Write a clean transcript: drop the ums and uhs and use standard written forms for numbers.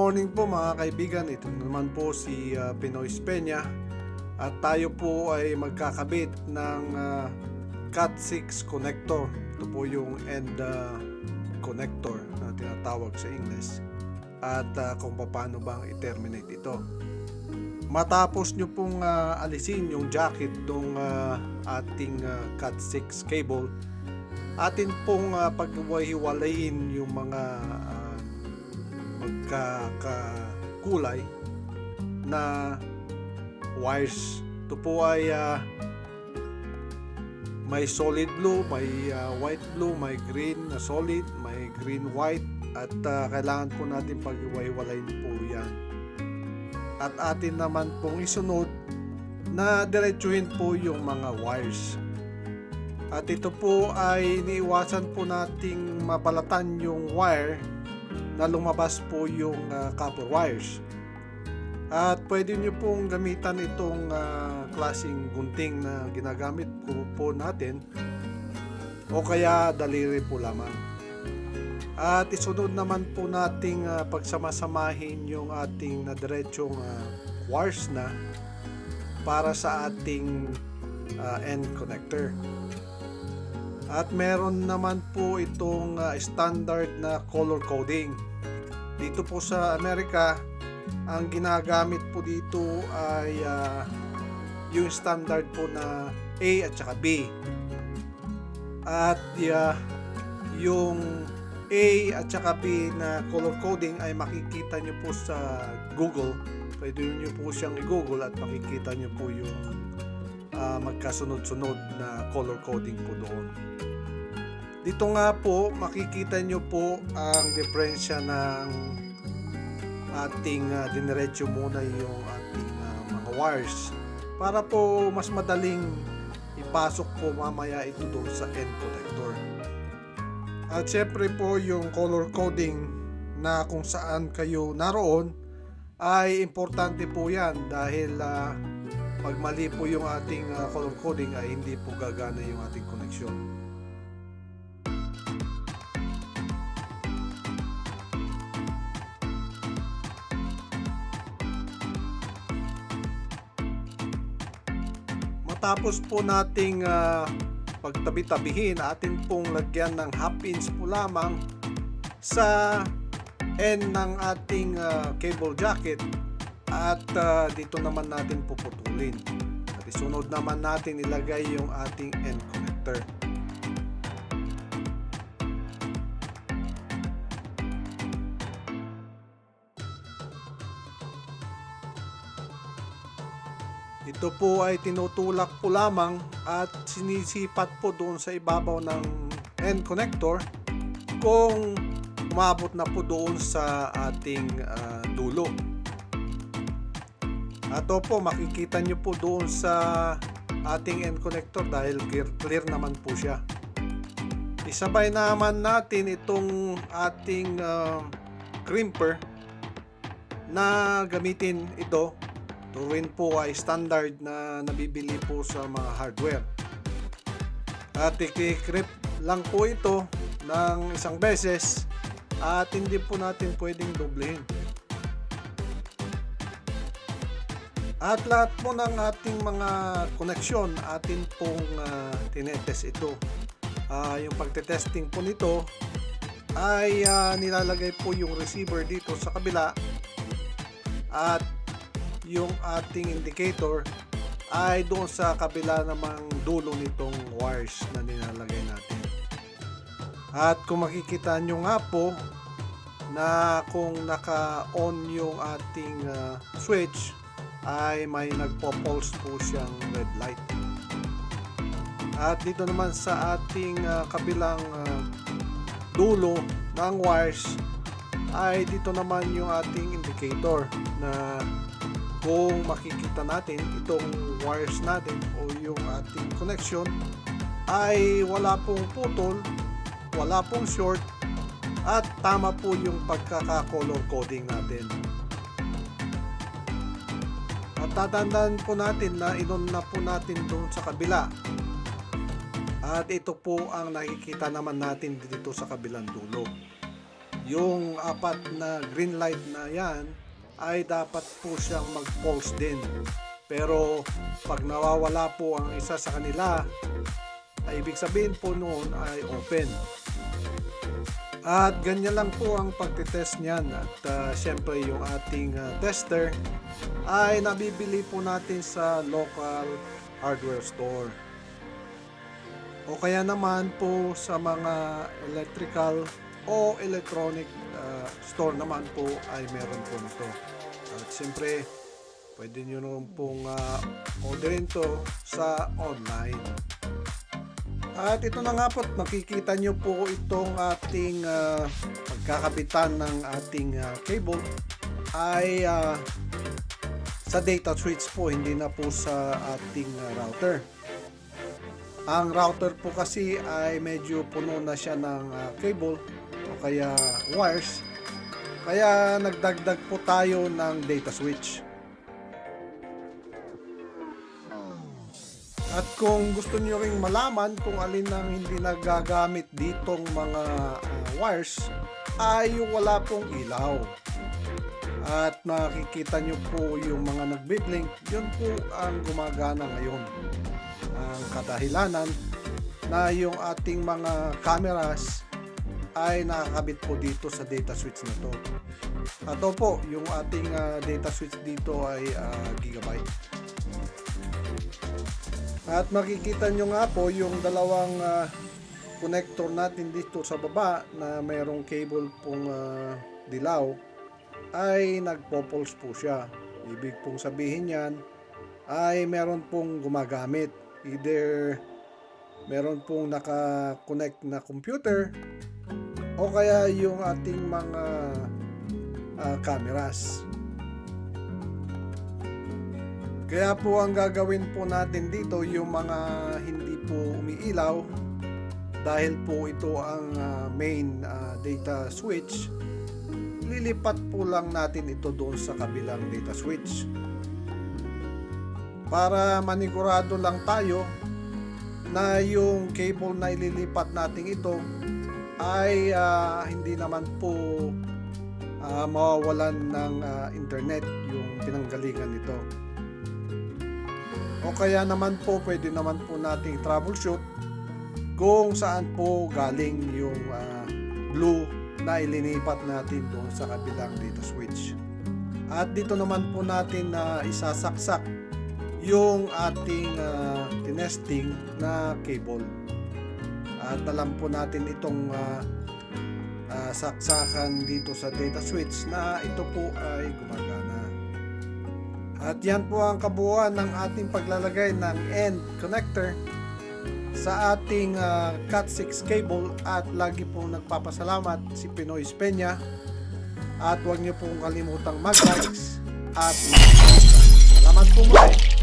morning po mga kaibigan, ito naman po si Pinoy Peña at tayo po ay magkakabit ng Cat6 connector. Ito po yung end connector na tinatawag sa English at kung paano bang i-terminate ito. Matapos nyo pong alisin yung jacket ng ating Cat6 cable, atin pong paghiwalayin yung mga magkakakulay na wires. Ito po ay may solid blue, may white blue, may green na solid, may green white, at kailangan po natin paghiwalayin po yan. At atin naman pong isunod na diretsuhin po yung mga wires. At ito po ay iniiwasan po nating mabalatan yung wire na lumabas po yung copper wires. At pwede nyo pong gamitan itong klaseng gunting na ginagamit po natin o kaya daliri po lamang. At isunod naman po nating pagsamasamahin yung ating na diretsong wires na para sa ating end connector. At meron naman po itong standard na color coding. Dito po sa Amerika, ang ginagamit po dito ay yung standard po na A at saka B. At yung A at saka B na color coding ay makikita nyo po sa Google. Pwede nyo po siyang i-Google at makikita nyo po yung magkasunod-sunod na color coding po doon. Dito nga po makikita nyo po ang diferensya ng ating diniretso muna yung ating mga wires para po mas madaling ipasok po mamaya ito doon sa end connector. At syempre po yung color coding na kung saan kayo naroon ay importante po yan dahil pag mali po yung ating color coding ay hindi po gagana yung ating connection. Matapos po nating pagtabi-tabihin, atin pong lagyan ng half inch po lamang sa end ng ating cable jacket at dito naman natin puputulin. At isunod naman natin ilagay yung ating end connector. Ito po ay tinutulak po lamang at sinisipat po doon sa ibabaw ng end connector kung umabot na po doon sa ating dulo. At ito po makikita nyo po doon sa ating end connector dahil clear naman po siya. Isabay naman natin itong ating crimper na gamitin ito. Turuin po ay standard na nabibili po sa mga hardware. At i-clip lang po ito ng isang beses at hindi po natin pwedeng doblehin. At lahat po ng ating mga koneksyon atin pong tinetest ito. Yung pagtetesting po nito ay nilalagay po yung receiver dito sa kabila at yung ating indicator ay doon sa kabila namang dulo nitong wires na nilalagay natin. At kung makikita nyo nga po na kung naka-on yung ating switch ay may nagpo-pulse po siyang red light. At dito naman sa ating kabilang dulo ng wires ay dito naman yung ating indicator na kung makikita natin itong wires natin o yung ating connection ay wala pong putol, wala pong short at tama po yung pagkaka-color coding natin. At tatandaan po natin na inon na po natin doon sa kabila. At ito po ang nakikita naman natin dito sa kabilang dulo. yung apat na green light na yan ay dapat po siyang mag-pulse din. Pero pag nawawala po ang isa sa kanila, ay ibig sabihin po noon ay open. At ganyan lang po ang pagtitest niyan. At syempre yung ating tester ay nabibili po natin sa local hardware store. O kaya naman po sa mga electrical o electronic store naman po ay meron po nito. At siyempre, pwede nyo naman pong orderin to sa online. At ito na nga po, makikita nyo po itong ating pagkakabitan ng ating cable ay sa data switch po, hindi na po sa ating router. Ang router po kasi ay medyo puno na siya ng cable o kaya wires. Kaya nagdagdag po tayo ng data switch. At kung gusto niyo ring malaman kung alin ang hindi nagagamit ditong mga wires, ay wala pong ilaw. At makikita nyo po yung mga nagbiblink, yun po ang gumagana ngayon. Ang kadahilanan na yung ating mga cameras ay nakakabit po dito sa data switch na to. Ito po, yung ating data switch dito ay gigabyte. At makikita nyo nga po yung dalawang connector natin dito sa baba na mayroong cable pong dilaw ay nagpo-pulse po siya. Ibig pong sabihin yan ay meron pong gumagamit. Either meron pong naka-connect na computer o kaya yung ating mga cameras. Kaya po ang gagawin po natin dito yung mga hindi po umiilaw, dahil po ito ang main data switch, lilipat po lang natin ito doon sa kabilang data switch. Para manigurado lang tayo na yung cable na ililipat natin ito ay hindi naman po mawawalan ng internet yung pinanggalingan nito. O kaya naman po, pwede naman po nating troubleshoot kung saan po galing yung blue na ilinipat natin doon sa kabilang data switch. At dito naman po natin na isasaksak yung ating tinesting na cable. At alam po natin itong saksakan dito sa data switch na ito po ay gumagana. At yan po ang kabuuan ng ating paglalagay ng end connector sa ating Cat6 cable. At lagi pong nagpapasalamat si Pinoy Peña. At huwag niyo pong kalimutang mag-likes at mag-subscribe. Salamat po muli.